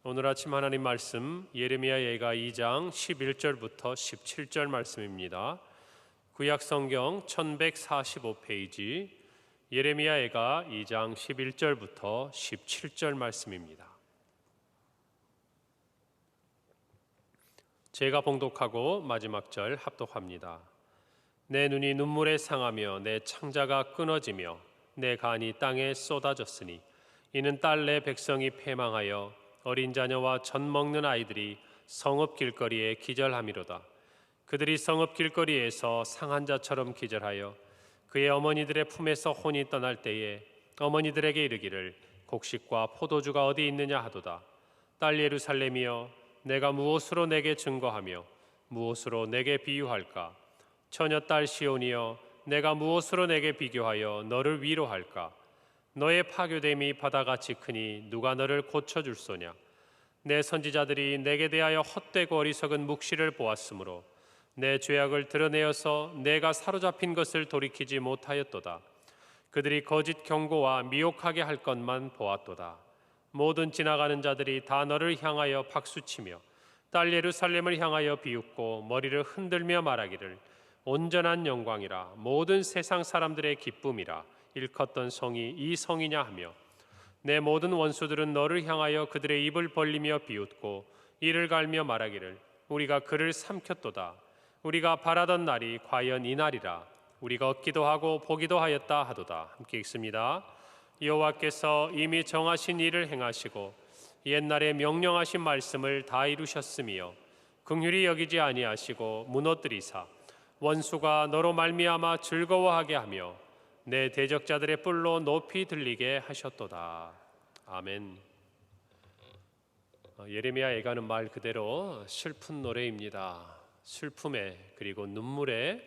오늘 아침 하나님 말씀 예레미야 예가 2장 11절부터 17절 말씀입니다. 구약 성경 1145페이지 예레미야 예가 2장 11절부터 17절 말씀입니다. 제가 봉독하고 마지막 절 합독합니다. 내 눈이 눈물에 상하며 내 창자가 끊어지며 내 간이 땅에 쏟아졌으니 이는 딸 내 백성이 패망하여 어린 자녀와 젖 먹는 아이들이 성읍 길거리에 기절함이로다. 그들이 성읍 길거리에서 상한 자처럼 기절하여 그의 어머니들의 품에서 혼이 떠날 때에 어머니들에게 이르기를 곡식과 포도주가 어디 있느냐 하도다. 딸 예루살렘이여, 내가 무엇으로 내게 증거하며 무엇으로 내게 비유할까? 처녀 딸 시온이여, 내가 무엇으로 내게 비교하여 너를 위로할까? 너의 파교됨이 바다같이 크니 누가 너를 고쳐줄 소냐? 내 선지자들이 내게 대하여 헛되고 어리석은 묵시를 보았으므로 내 죄악을 드러내어서 내가 사로잡힌 것을 돌이키지 못하였도다. 그들이 거짓 경고와 미혹하게 할 것만 보았도다. 모든 지나가는 자들이 다 너를 향하여 박수치며 딸 예루살렘을 향하여 비웃고 머리를 흔들며 말하기를 온전한 영광이라, 모든 세상 사람들의 기쁨이라, 일컫던 성이 이 성이냐 하며, 내 모든 원수들은 너를 향하여 그들의 입을 벌리며 비웃고 이를 갈며 말하기를 우리가 그를 삼켰도다. 우리가 바라던 날이 과연 이 날이라. 우리가 얻기도 하고 보기도 하였다 하도다. 함께 읽습니다. 여호와께서 이미 정하신 일을 행하시고 옛날에 명령하신 말씀을 다 이루셨으며 긍휼히 여기지 아니하시고 무너뜨리사 원수가 너로 말미암아 즐거워하게 하며 내 대적자들의 뿔로 높이 들리게 하셨도다. 아멘. 예레미야 예가는 말 그대로 슬픈 노래입니다. 슬픔에 그리고 눈물에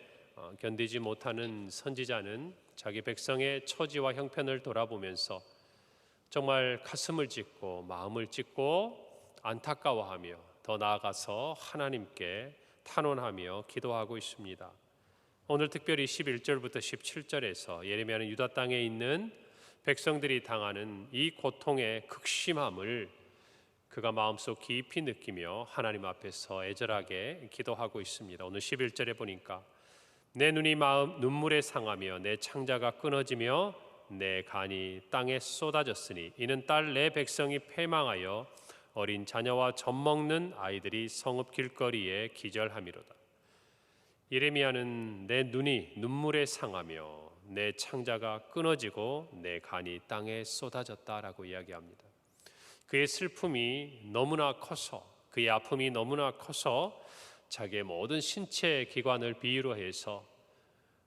견디지 못하는 선지자는 자기 백성의 처지와 형편을 돌아보면서 정말 가슴을 찢고 마음을 찢고 안타까워하며 더 나아가서 하나님께 탄원하며 기도하고 있습니다. 오늘 특별히 11절부터 17절에서 예레미야는 유다 땅에 있는 백성들이 당하는 이 고통의 극심함을 그가 마음속 깊이 느끼며 하나님 앞에서 애절하게 기도하고 있습니다. 오늘 11절에 보니까 내 눈이 눈물에 상하며 내 창자가 끊어지며 내 간이 땅에 쏟아졌으니 이는 딸 내 백성이 패망하여 어린 자녀와 젖 먹는 아이들이 성읍 길거리에 기절함이로다. 예레미야는 내 눈이 눈물에 상하며 내 창자가 끊어지고 내 간이 땅에 쏟아졌다라고 이야기합니다. 그의 슬픔이 너무나 커서, 그의 아픔이 너무나 커서 자기의 모든 신체 기관을 비유로 해서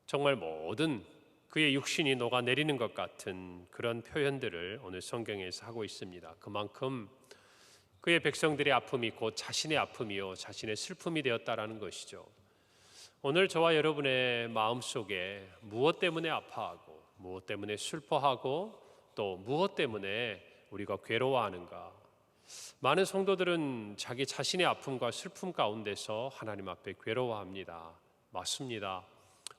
정말 모든 그의 육신이 녹아내리는 것 같은 그런 표현들을 오늘 성경에서 하고 있습니다. 그만큼 그의 백성들의 아픔이 곧 자신의 아픔이요 자신의 슬픔이 되었다라는 것이죠. 오늘 저와 여러분의 마음속에 무엇 때문에 아파하고 무엇 때문에 슬퍼하고 또 무엇 때문에 우리가 괴로워하는가? 많은 성도들은 자기 자신의 아픔과 슬픔 가운데서 하나님 앞에 괴로워합니다. 맞습니다.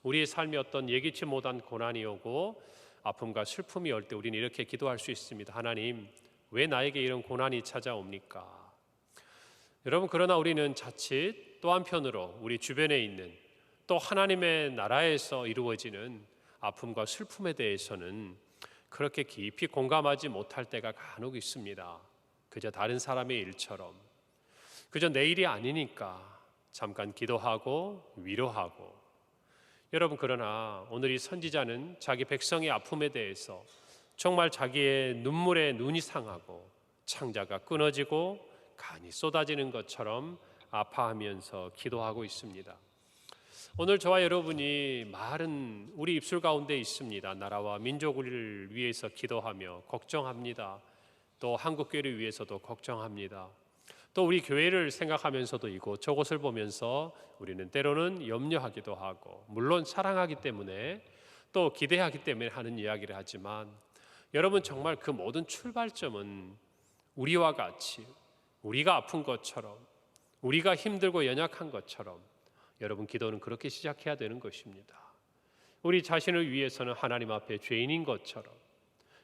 우리의 삶에 어떤 예기치 못한 고난이 오고 아픔과 슬픔이 올 때 우리는 이렇게 기도할 수 있습니다. 하나님, 왜 나에게 이런 고난이 찾아옵니까? 여러분, 그러나 우리는 자칫 또 한편으로 우리 주변에 있는 또 하나님의 나라에서 이루어지는 아픔과 슬픔에 대해서는 그렇게 깊이 공감하지 못할 때가 간혹 있습니다. 그저 다른 사람의 일처럼, 그저 내 일이 아니니까 잠깐 기도하고 위로하고. 여러분, 그러나 오늘 이 선지자는 자기 백성의 아픔에 대해서 정말 자기의 눈물에 눈이 상하고 창자가 끊어지고 간이 쏟아지는 것처럼 아파하면서 기도하고 있습니다. 오늘 저와 여러분이 말은 우리 입술 가운데 있습니다. 나라와 민족을 위해서 기도하며 걱정합니다. 또 한국교회를 위해서도 걱정합니다. 또 우리 교회를 생각하면서도 이곳 저곳을 보면서 우리는 때로는 염려하기도 하고, 물론 사랑하기 때문에 또 기대하기 때문에 하는 이야기를 하지만, 여러분 정말 그 모든 출발점은 우리와 같이 우리가 아픈 것처럼, 우리가 힘들고 연약한 것처럼 여러분 기도는 그렇게 시작해야 되는 것입니다. 우리 자신을 위해서는 하나님 앞에 죄인인 것처럼,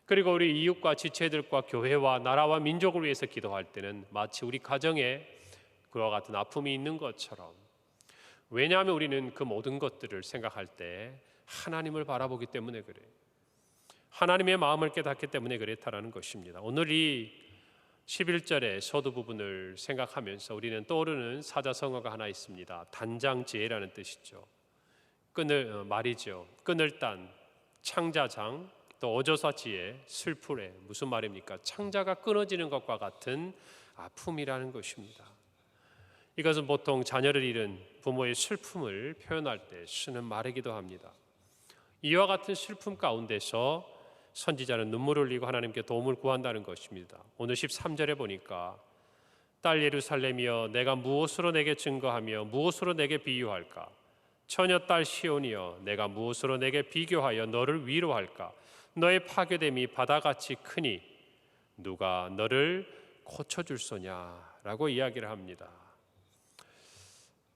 그리고 우리 이웃과 지체들과 교회와 나라와 민족을 위해서 기도할 때는 마치 우리 가정에 그와 같은 아픔이 있는 것처럼, 왜냐하면 우리는 그 모든 것들을 생각할 때 하나님을 바라보기 때문에 그래요. 하나님의 마음을 깨닫기 때문에 그렇다라는 것입니다. 오늘 이 11절의 서두 부분을 생각하면서 우리는 떠오르는 사자성어가 하나 있습니다. 단장지혜라는 뜻이죠. 끈을 말이죠. 끈을 딴 창자장, 또 어조사지혜, 슬프래. 무슨 말입니까? 창자가 끊어지는 것과 같은 아픔이라는 것입니다. 이것은 보통 자녀를 잃은 부모의 슬픔을 표현할 때 쓰는 말이기도 합니다. 이와 같은 슬픔 가운데서 선지자는 눈물을 흘리고 하나님께 도움을 구한다는 것입니다. 오늘 13절에 보니까 딸 예루살렘이여 내가 무엇으로 내게 증거하며 무엇으로 내게 비유할까? 처녀 딸 시온이여 내가 무엇으로 내게 비교하여 너를 위로할까? 너의 파괴됨이 바다같이 크니 누가 너를 고쳐줄 소냐라고 이야기를 합니다.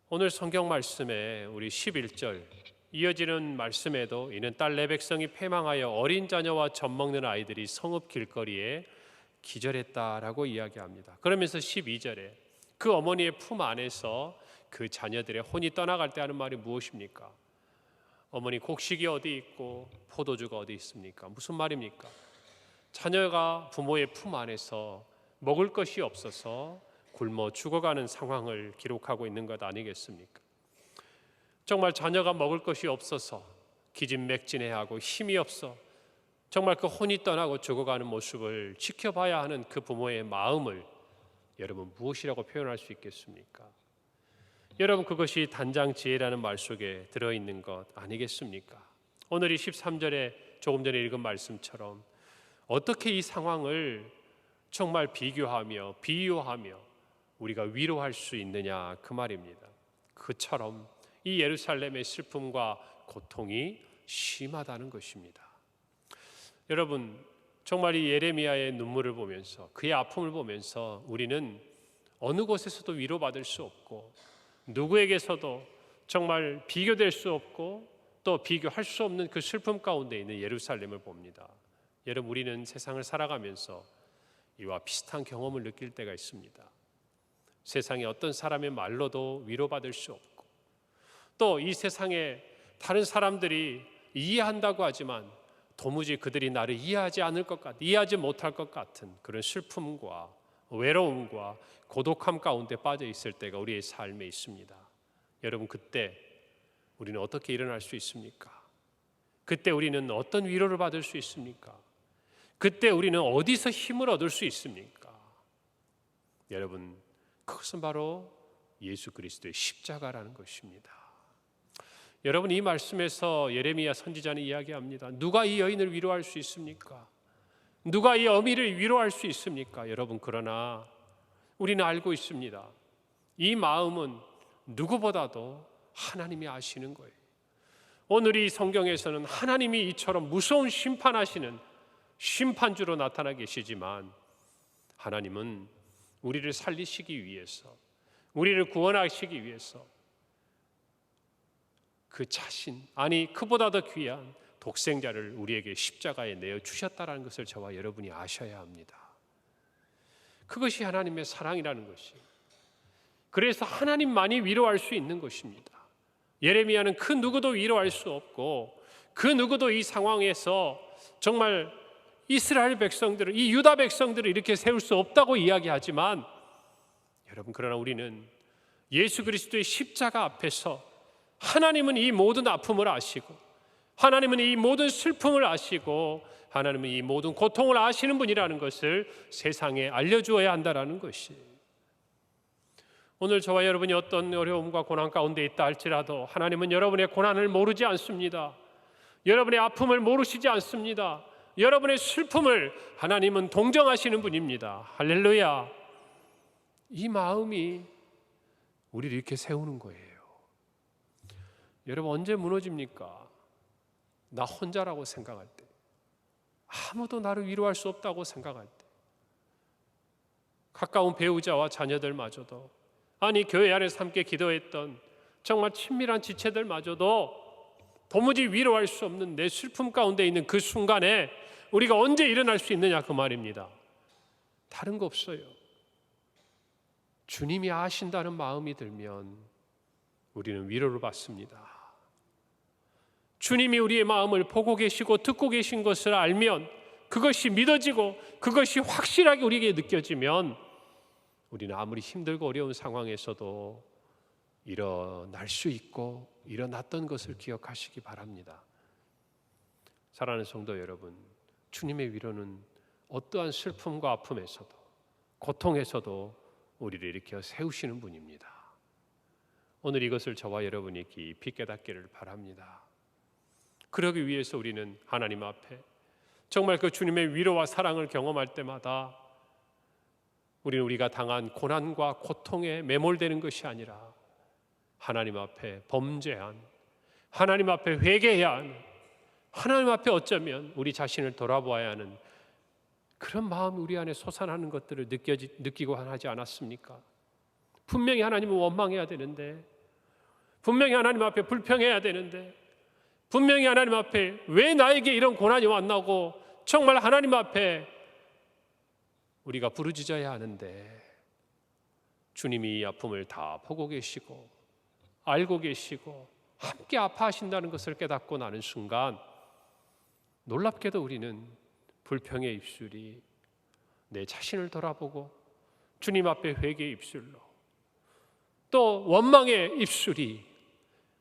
오늘 성경 말씀에 우리 11절 이어지는 말씀에도 이는 딸 내 백성이 패망하여 어린 자녀와 젖먹는 아이들이 성읍 길거리에 기절했다라고 이야기합니다. 그러면서 12절에 그 어머니의 품 안에서 그 자녀들의 혼이 떠나갈 때 하는 말이 무엇입니까? 어머니 곡식이 어디 있고 포도주가 어디 있습니까? 무슨 말입니까? 자녀가 부모의 품 안에서 먹을 것이 없어서 굶어 죽어가는 상황을 기록하고 있는 것 아니겠습니까? 정말 자녀가 먹을 것이 없어서 기진맥진해하고 힘이 없어 정말 그 혼이 떠나고 죽어가는 모습을 지켜봐야 하는 그 부모의 마음을 여러분 무엇이라고 표현할 수 있겠습니까? 여러분 그것이 단장지혜라는 말 속에 들어있는 것 아니겠습니까? 오늘 이 13절에 조금 전에 읽은 말씀처럼 어떻게 이 상황을 정말 비교하며 비유하며 우리가 위로할 수 있느냐 그 말입니다. 그처럼 이 예루살렘의 슬픔과 고통이 심하다는 것입니다. 여러분 정말 이 예레미야의 눈물을 보면서 그의 아픔을 보면서 우리는 어느 곳에서도 위로받을 수 없고 누구에게서도 정말 비교될 수 없고 또 비교할 수 없는 그 슬픔 가운데 있는 예루살렘을 봅니다. 여러분 우리는 세상을 살아가면서 이와 비슷한 경험을 느낄 때가 있습니다. 세상에 어떤 사람의 말로도 위로받을 수 없고 또 이 세상에 다른 사람들이 이해한다고 하지만 도무지 그들이 나를 이해하지 않을 것 같은, 이해하지 못할 것 같은 그런 슬픔과 외로움과 고독함 가운데 빠져 있을 때가 우리의 삶에 있습니다. 여러분 그때 우리는 어떻게 일어날 수 있습니까? 그때 우리는 어떤 위로를 받을 수 있습니까? 그때 우리는 어디서 힘을 얻을 수 있습니까? 여러분 그것은 바로 예수 그리스도의 십자가라는 것입니다. 여러분 이 말씀에서 예레미야 선지자는 이야기합니다. 누가 이 여인을 위로할 수 있습니까? 누가 이 어미를 위로할 수 있습니까? 여러분 그러나 우리는 알고 있습니다. 이 마음은 누구보다도 하나님이 아시는 거예요. 오늘 이 성경에서는 하나님이 이처럼 무서운 심판하시는 심판주로 나타나 계시지만 하나님은 우리를 살리시기 위해서 우리를 구원하시기 위해서 그 자신 아니 그보다 더 귀한 독생자를 우리에게 십자가에 내어 주셨다는 것을 저와 여러분이 아셔야 합니다. 그것이 하나님의 사랑이라는 것이 그래서 하나님만이 위로할 수 있는 것입니다. 예레미야는 그 누구도 위로할 수 없고 그 누구도 이 상황에서 정말 이스라엘 백성들을 이 유다 백성들을 이렇게 세울 수 없다고 이야기하지만 여러분 그러나 우리는 예수 그리스도의 십자가 앞에서 하나님은 이 모든 아픔을 아시고 하나님은 이 모든 슬픔을 아시고 하나님은 이 모든 고통을 아시는 분이라는 것을 세상에 알려주어야 한다는 것이 오늘 저와 여러분이 어떤 어려움과 고난 가운데 있다 할지라도 하나님은 여러분의 고난을 모르지 않습니다. 여러분의 아픔을 모르시지 않습니다. 여러분의 슬픔을 하나님은 동정하시는 분입니다. 할렐루야. 이 마음이 우리를 이렇게 세우는 거예요. 여러분 언제 무너집니까? 나 혼자라고 생각할 때, 아무도 나를 위로할 수 없다고 생각할 때, 가까운 배우자와 자녀들마저도 아니 교회 안에서 함께 기도했던 정말 친밀한 지체들마저도 도무지 위로할 수 없는 내 슬픔 가운데 있는 그 순간에 우리가 언제 일어날 수 있느냐 그 말입니다. 다른 거 없어요. 주님이 아신다는 마음이 들면 우리는 위로를 받습니다. 주님이 우리의 마음을 보고 계시고 듣고 계신 것을 알면, 그것이 믿어지고 그것이 확실하게 우리에게 느껴지면 우리는 아무리 힘들고 어려운 상황에서도 일어날 수 있고 일어났던 것을 기억하시기 바랍니다. 사랑하는 성도 여러분, 주님의 위로는 어떠한 슬픔과 아픔에서도 고통에서도 우리를 일으켜 세우시는 분입니다. 오늘 이것을 저와 여러분이 깊이 깨닫기를 바랍니다. 그러기 위해서 우리는 하나님 앞에 정말 그 주님의 위로와 사랑을 경험할 때마다 우리는 우리가 당한 고난과 고통에 매몰되는 것이 아니라 하나님 앞에 범죄한, 하나님 앞에 회개해야 하는, 하나님 앞에 어쩌면 우리 자신을 돌아보아야 하는 그런 마음이 우리 안에 솟아나는 것들을 느끼고 하지 않았습니까? 분명히 하나님을 원망해야 되는데, 분명히 하나님 앞에 불평해야 되는데, 분명히 하나님 앞에 왜 나에게 이런 고난이 왔나고 정말 하나님 앞에 우리가 부르짖어야 하는데, 주님이 이 아픔을 다 보고 계시고 알고 계시고 함께 아파하신다는 것을 깨닫고 나는 순간 놀랍게도 우리는 불평의 입술이 내 자신을 돌아보고 주님 앞에 회개의 입술로, 또 원망의 입술이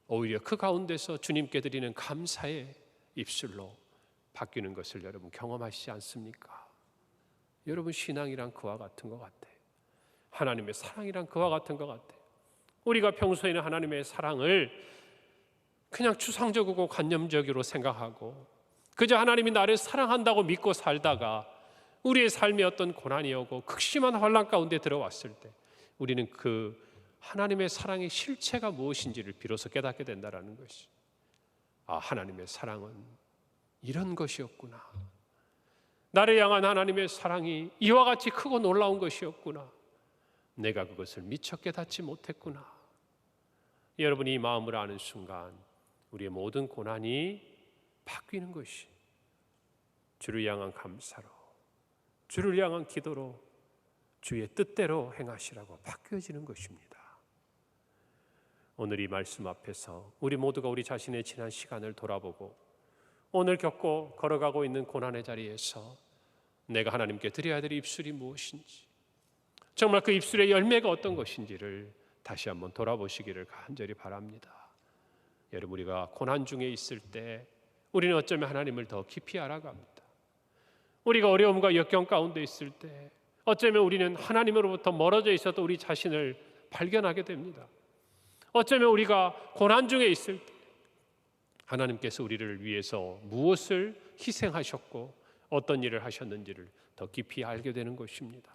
오히려 그 가운데서 주님께 드리는 감사의 입술로 바뀌는 것을 여러분 경험하시지 않습니까? 여러분, 신앙이란 그와 같은 것 같아요. 하나님의 사랑이란 그와 같은 것 같아요. 우리가 평소에는 하나님의 사랑을 그냥 추상적이고 관념적으로 생각하고 그저 하나님이 나를 사랑한다고 믿고 살다가 우리의 삶에 어떤 고난이 오고 극심한 환난 가운데 들어왔을 때 우리는 그 하나님의 사랑의 실체가 무엇인지를 비로소 깨닫게 된다는 것이, 아, 하나님의 사랑은 이런 것이었구나. 나를 향한 하나님의 사랑이 이와 같이 크고 놀라운 것이었구나. 내가 그것을 미처 깨닫지 못했구나. 여러분이 이 마음을 아는 순간 우리의 모든 고난이 바뀌는 것이 주를 향한 감사로, 주를 향한 기도로, 주의 뜻대로 행하시라고 바뀌어지는 것입니다. 오늘 이 말씀 앞에서 우리 모두가 우리 자신의 지난 시간을 돌아보고 오늘 겪고 걸어가고 있는 고난의 자리에서 내가 하나님께 드려야 될 입술이 무엇인지, 정말 그 입술의 열매가 어떤 것인지를 다시 한번 돌아보시기를 간절히 바랍니다. 여러분, 우리가 고난 중에 있을 때 우리는 어쩌면 하나님을 더 깊이 알아갑니다. 우리가 어려움과 역경 가운데 있을 때 어쩌면 우리는 하나님으로부터 멀어져 있어도 우리 자신을 발견하게 됩니다. 어쩌면 우리가 고난 중에 있을 때 하나님께서 우리를 위해서 무엇을 희생하셨고 어떤 일을 하셨는지를 더 깊이 알게 되는 것입니다.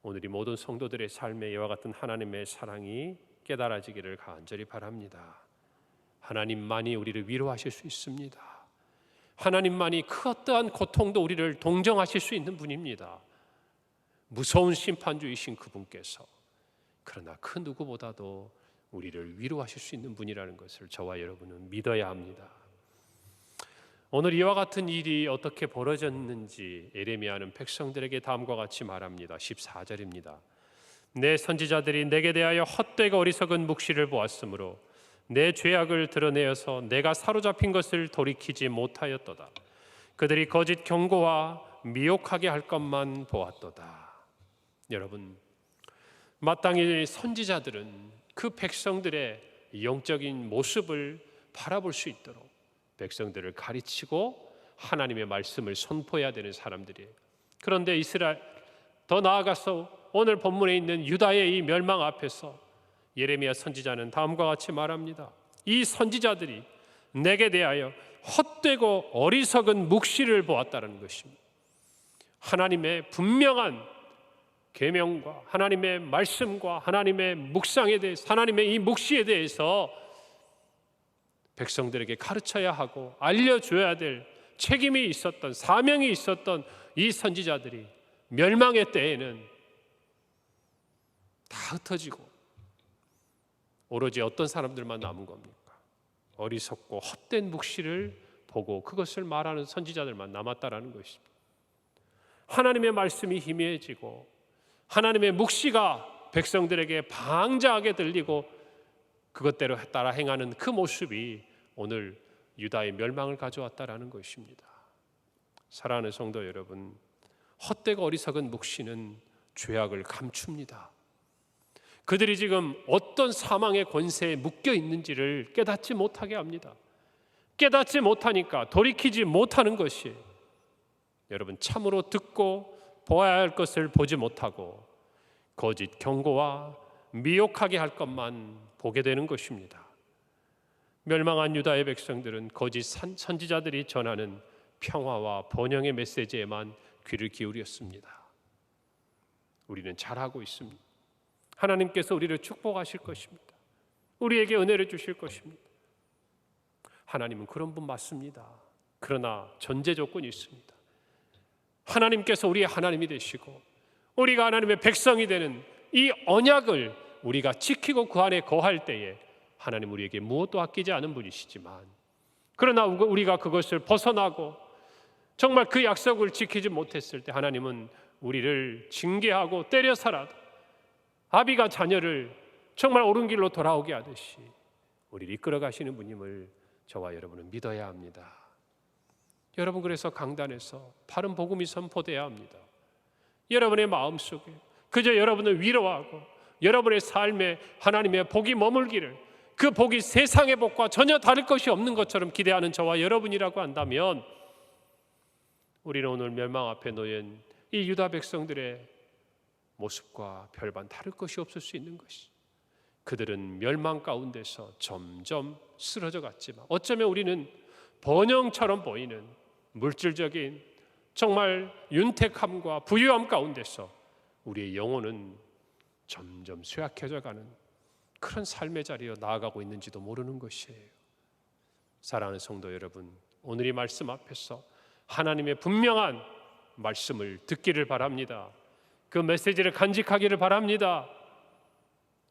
오늘 이 모든 성도들의 삶에 이와 같은 하나님의 사랑이 깨달아지기를 간절히 바랍니다. 하나님만이 우리를 위로하실 수 있습니다. 하나님만이 그 어떠한 고통도 우리를 동정하실 수 있는 분입니다. 무서운 심판주이신 그분께서, 그러나 그 누구보다도 우리를 위로하실 수 있는 분이라는 것을 저와 여러분은 믿어야 합니다. 오늘 이와 같은 일이 어떻게 벌어졌는지 예레미야는 백성들에게 다음과 같이 말합니다. 14절입니다. 내 선지자들이 내게 대하여 헛되고 어리석은 묵시를 보았으므로 내 죄악을 드러내어서 내가 사로잡힌 것을 돌이키지 못하였도다. 그들이 거짓 경고와 미혹하게 할 것만 보았도다. 여러분, 마땅히 선지자들은 그 백성들의 영적인 모습을 바라볼 수 있도록 백성들을 가르치고 하나님의 말씀을 선포해야 되는 사람들이에요. 그런데 이스라엘, 더 나아가서 오늘 본문에 있는 유다의 이 멸망 앞에서 예레미야 선지자는 다음과 같이 말합니다. 이 선지자들이 내게 대하여 헛되고 어리석은 묵시를 보았다는 것입니다. 하나님의 분명한 계명과 하나님의 말씀과 하나님의 묵상에 대해서, 하나님의 이 묵시에 대해서 백성들에게 가르쳐야 하고 알려줘야 될 책임이 있었던, 사명이 있었던 이 선지자들이 멸망의 때에는 다 흩어지고 오로지 어떤 사람들만 남은 겁니까? 어리석고 헛된 묵시를 보고 그것을 말하는 선지자들만 남았다라는 것입니다. 하나님의 말씀이 희미해지고 하나님의 묵시가 백성들에게 방자하게 들리고 그것대로 따라 행하는 그 모습이 오늘 유다의 멸망을 가져왔다라는 것입니다. 사랑하는 성도 여러분, 헛되고 어리석은 묵시는 죄악을 감춥니다. 그들이 지금 어떤 사망의 권세에 묶여 있는지를 깨닫지 못하게 합니다. 깨닫지 못하니까 돌이키지 못하는 것이, 여러분, 참으로 듣고 보아야 할 것을 보지 못하고 거짓 경고와 미혹하게 할 것만 보게 되는 것입니다. 멸망한 유다의 백성들은 거짓 선지자들이 전하는 평화와 번영의 메시지에만 귀를 기울였습니다. 우리는 잘하고 있습니다. 하나님께서 우리를 축복하실 것입니다. 우리에게 은혜를 주실 것입니다. 하나님은 그런 분 맞습니다. 그러나 전제 조건이 있습니다. 하나님께서 우리의 하나님이 되시고 우리가 하나님의 백성이 되는 이 언약을 우리가 지키고 그 안에 거할 때에 하나님 우리에게 무엇도 아끼지 않은 분이시지만, 그러나 우리가 그것을 벗어나고 정말 그 약속을 지키지 못했을 때 하나님은 우리를 징계하고 때려서라도 아비가 자녀를 정말 옳은 길로 돌아오게 하듯이 우리를 이끌어 가시는 분임을 저와 여러분은 믿어야 합니다. 여러분, 그래서 강단에서 바른 복음이 선포돼야 합니다. 여러분의 마음속에 그저 여러분을 위로하고 여러분의 삶에 하나님의 복이 머물기를, 그 복이 세상의 복과 전혀 다를 것이 없는 것처럼 기대하는 저와 여러분이라고 한다면, 우리는 오늘 멸망 앞에 놓인 이 유다 백성들의 모습과 별반 다를 것이 없을 수 있는 것이, 그들은 멸망 가운데서 점점 쓰러져 갔지만 어쩌면 우리는 번영처럼 보이는 물질적인 정말 윤택함과 부유함 가운데서 우리의 영혼은 점점 쇠약해져 가는 그런 삶의 자리에 나아가고 있는지도 모르는 것이에요. 사랑하는 성도 여러분, 오늘 이 말씀 앞에서 하나님의 분명한 말씀을 듣기를 바랍니다. 그 메시지를 간직하기를 바랍니다.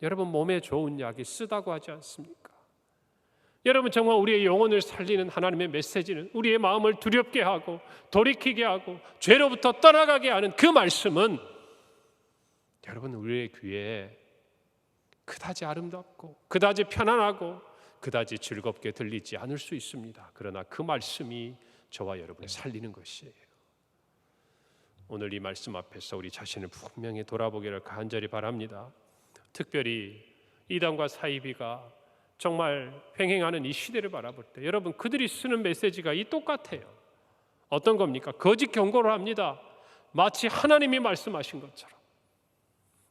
여러분, 몸에 좋은 약이 쓰다고 하지 않습니까? 여러분, 정말 우리의 영혼을 살리는 하나님의 메시지는, 우리의 마음을 두렵게 하고 돌이키게 하고 죄로부터 떠나가게 하는 그 말씀은 여러분, 우리의 귀에 그다지 아름답고 그다지 편안하고 그다지 즐겁게 들리지 않을 수 있습니다. 그러나 그 말씀이 저와 여러분을 살리는 것이에요. 오늘 이 말씀 앞에서 우리 자신을 분명히 돌아보기를 간절히 바랍니다. 특별히 이단과 사이비가 정말 횡행하는 이 시대를 바라볼 때 여러분, 그들이 쓰는 메시지가 이 똑같아요. 어떤 겁니까? 거짓 경고를 합니다. 마치 하나님이 말씀하신 것처럼,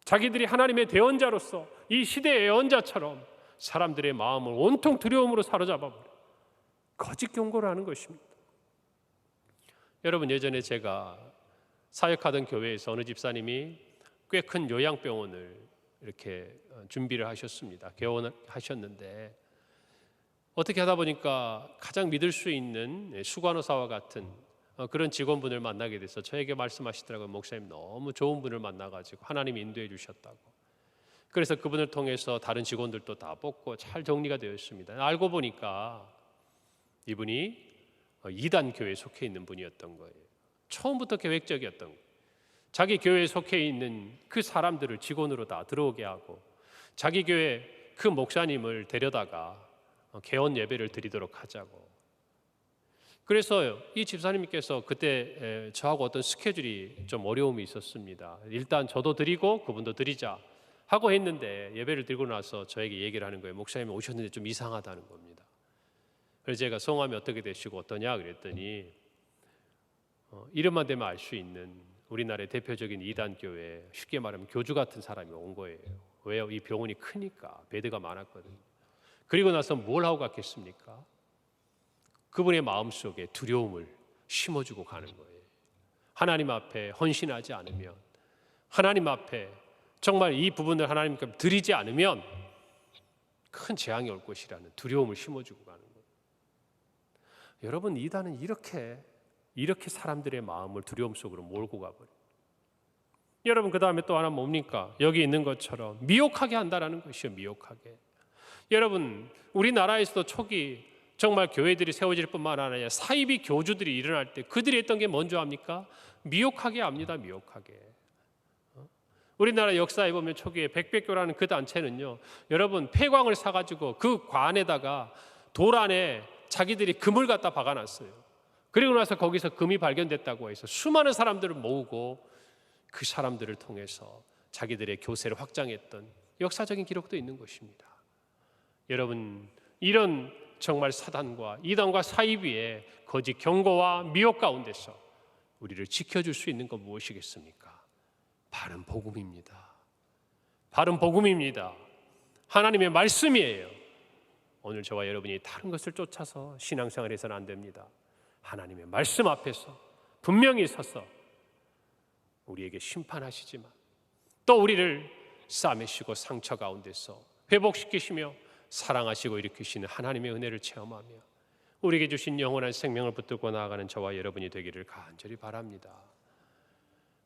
자기들이 하나님의 대언자로서 이 시대의 예언자처럼 사람들의 마음을 온통 두려움으로 사로잡아버려 거짓 경고를 하는 것입니다. 여러분, 예전에 제가 사역하던 교회에서 어느 집사님이 꽤 큰 요양병원을 이렇게 준비를 하셨습니다. 개원하셨는데 어떻게 하다 보니까 가장 믿을 수 있는 수간호사와 같은 그런 직원분을 만나게 돼서 저에게 말씀하시더라고요. 목사님, 너무 좋은 분을 만나가지고 하나님이 인도해 주셨다고. 그래서 그분을 통해서 다른 직원들도 다 뽑고 잘 정리가 되어 있습니다. 알고 보니까 이분이 이단 교회에 속해 있는 분이었던 거예요. 처음부터 계획적이었던 거예요. 자기 교회에 속해 있는 그 사람들을 직원으로 다 들어오게 하고 자기 교회 그 목사님을 데려다가 개원 예배를 드리도록 하자고. 그래서 이 집사님께서 그때 저하고 어떤 스케줄이 좀 어려움이 있었습니다. 일단 저도 드리고 그분도 드리자 하고 했는데 예배를 드리고 나서 저에게 얘기를 하는 거예요. 목사님이 오셨는데 좀 이상하다는 겁니다. 그래서 제가 성함이 어떻게 되시고 어떠냐 그랬더니 이름만 대면 알 수 있는 우리나라의 대표적인 이단교회, 쉽게 말하면 교주 같은 사람이 온 거예요. 왜요? 이 병원이 크니까, 베드가 많았거든요. 그리고 나서 뭘 하고 갔겠습니까? 그분의 마음속에 두려움을 심어주고 가는 거예요. 하나님 앞에 헌신하지 않으면, 하나님 앞에 정말 이 부분을 하나님께 드리지 않으면 큰 재앙이 올 것이라는 두려움을 심어주고 가는 거예요. 여러분, 이단은 이렇게 사람들의 마음을 두려움 속으로 몰고 가버려요. 여러분, 그 다음에 또 하나 뭡니까? 여기 있는 것처럼 미혹하게 한다라는 것이요. 미혹하게. 여러분, 우리나라에서도 초기 정말 교회들이 세워질 뿐만 아니라 사이비 교주들이 일어날 때 그들이 했던 게 뭔지 압니까? 미혹하게 합니다. 미혹하게. 우리나라 역사에 보면 초기에 백백교라는 그 단체는요, 여러분 폐광을 사가지고 그 관에다가 돌 안에 자기들이 금을 갖다 박아놨어요. 그리고 나서 거기서 금이 발견됐다고 해서 수많은 사람들을 모으고 그 사람들을 통해서 자기들의 교세를 확장했던 역사적인 기록도 있는 것입니다. 여러분, 이런 정말 사단과 이단과 사이비의 거짓 경고와 미혹 가운데서 우리를 지켜줄 수 있는 건 무엇이겠습니까? 바른 복음입니다. 바른 복음입니다. 하나님의 말씀이에요. 오늘 저와 여러분이 다른 것을 쫓아서 신앙생활을 해서는 안 됩니다. 하나님의 말씀 앞에서 분명히 서서 우리에게 심판하시지만 또 우리를 싸매시고 상처 가운데서 회복시키시며 사랑하시고 일으키시는 하나님의 은혜를 체험하며 우리에게 주신 영원한 생명을 붙들고 나아가는 저와 여러분이 되기를 간절히 바랍니다.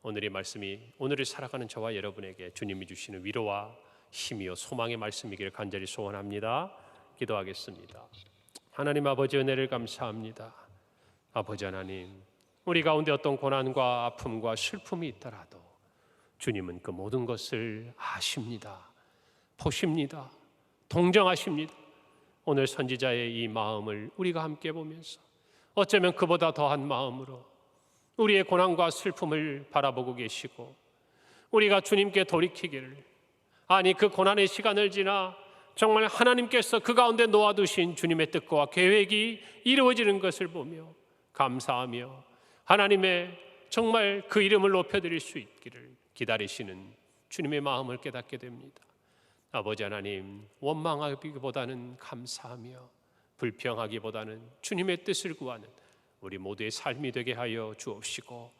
오늘의 말씀이 오늘을 살아가는 저와 여러분에게 주님이 주시는 위로와 힘이요 소망의 말씀이기를 간절히 소원합니다. 기도하겠습니다. 하나님 아버지, 은혜를 감사합니다. 아버지 하나님, 우리 가운데 어떤 고난과 아픔과 슬픔이 있더라도 주님은 그 모든 것을 아십니다. 보십니다. 동정하십니다. 오늘 선지자의 이 마음을 우리가 함께 보면서 어쩌면 그보다 더한 마음으로 우리의 고난과 슬픔을 바라보고 계시고 우리가 주님께 돌이키기를, 아니 그 고난의 시간을 지나 정말 하나님께서 그 가운데 놓아두신 주님의 뜻과 계획이 이루어지는 것을 보며 감사하며 하나님의 정말 그 이름을 높여드릴 수 있기를 기다리시는 주님의 마음을 깨닫게 됩니다. 아버지 하나님, 원망하기보다는 감사하며 불평하기보다는 주님의 뜻을 구하는 우리 모두의 삶이 되게 하여 주옵시고,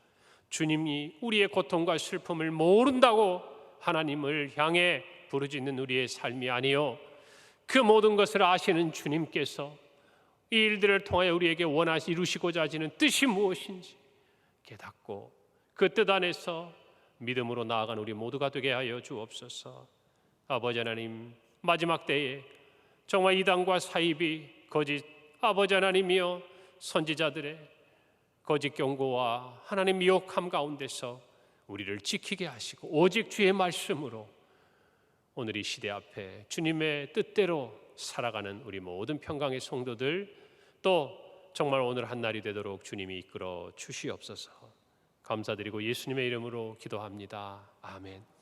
주님이 우리의 고통과 슬픔을 모른다고 하나님을 향해 부르짖는 우리의 삶이 아니요, 그 모든 것을 아시는 주님께서 이 일들을 통하여 우리에게 이루시고자 하시는 뜻이 무엇인지 깨닫고 그 뜻 안에서 믿음으로 나아간 우리 모두가 되게 하여 주옵소서. 아버지 하나님, 마지막 때에 정말 이단과 사이비 거짓 아버지 하나님이여 선지자들의 거짓 경고와 하나님 미혹함 가운데서 우리를 지키게 하시고 오직 주의 말씀으로 오늘 이 시대 앞에 주님의 뜻대로 살아가는 우리 모든 평강의 성도들, 또 정말 오늘 한 날이 되도록 주님이 이끌어 주시옵소서. 감사드리고 예수님의 이름으로 기도합니다. 아멘.